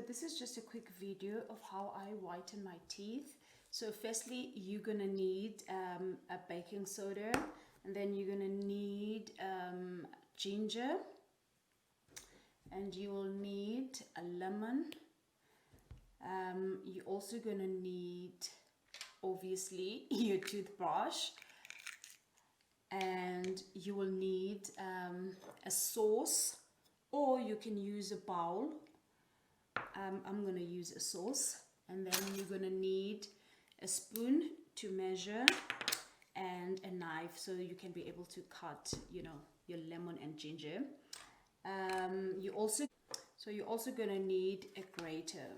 this is just a quick video of how I whiten my teeth. So firstly, you're gonna need a baking soda, and then you're gonna need ginger, and you will need a lemon. You're also gonna need, obviously, your toothbrush, and you will need a sauce, or you can use a bowl. I'm gonna use a sauce, and then you're gonna need a spoon to measure and a knife so you can be able to cut, you know, your lemon and ginger. You're also gonna need a grater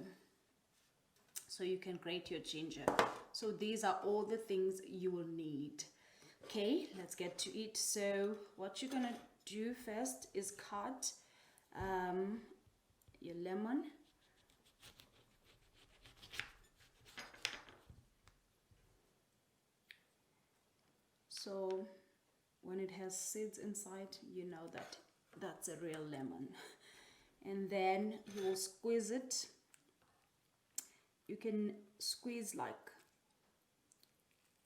so you can grate your ginger. So these are all the things you will need. Okay, let's get to it. So what you're gonna do first is cut your lemon. So when it has seeds inside, you know that that's a real lemon. And then you will squeeze it. You can squeeze like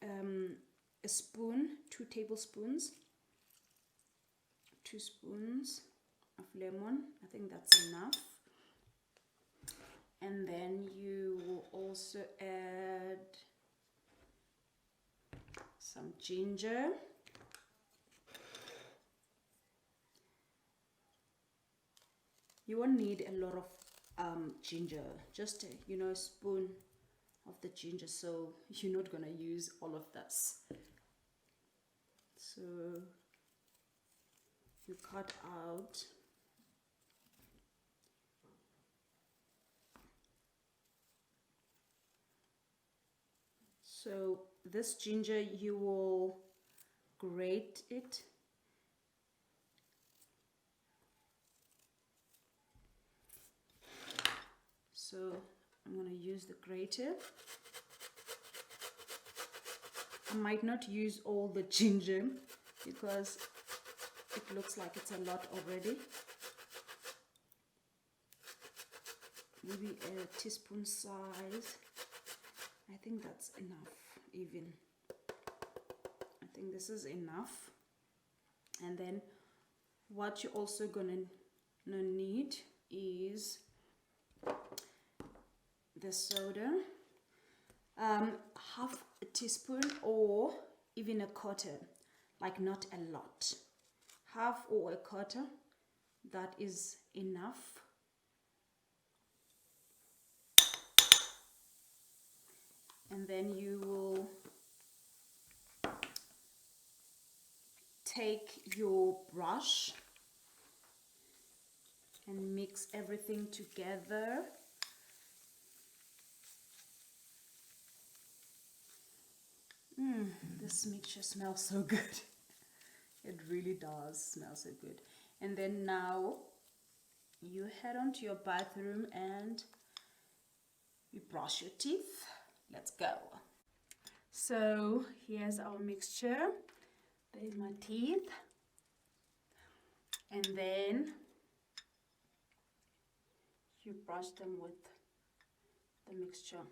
a spoon, 2 tablespoons, 2 spoons of lemon. I think that's enough. And then you will also add some ginger. You won't need a lot of ginger, just a spoon of the ginger, so you're not gonna use all of this. So you cut out so this ginger, you will grate it. So I'm going to use the grater. I might not use all the ginger because it looks like it's a lot already. Maybe a teaspoon size. I think that's enough even. I think this is enough. And then what you're also gonna need is the soda, half a teaspoon or even a quarter, like not a lot, half or a quarter, that is enough. And then you will take your brush and mix everything together. This mixture smells so good. It really does smell so good. And then now you head on to your bathroom and you brush your teeth. Let's go. So here's our mixture. There's my teeth. And then you brush them with the mixture.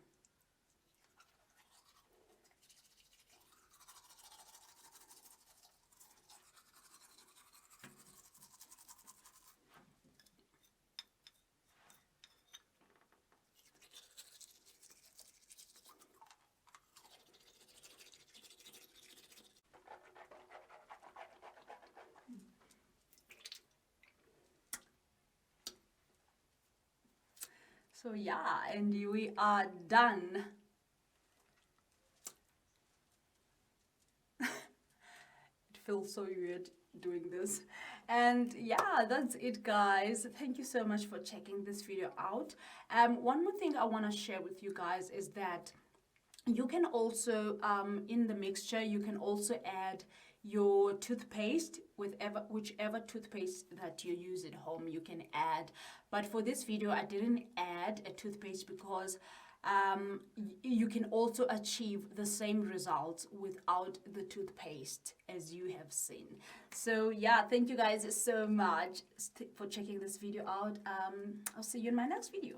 So yeah, and we are done. It feels so weird doing this. And yeah, that's it, guys. Thank you so much for checking this video out. One more thing I want to share with you guys is that you can also, in the mixture, you can also add your toothpaste, whichever toothpaste that you use at home, you can add. But for this video, I didn't add a toothpaste because you can also achieve the same results without the toothpaste, as you have seen. So yeah, thank you guys so much for checking this video out. I'll see you in my next video.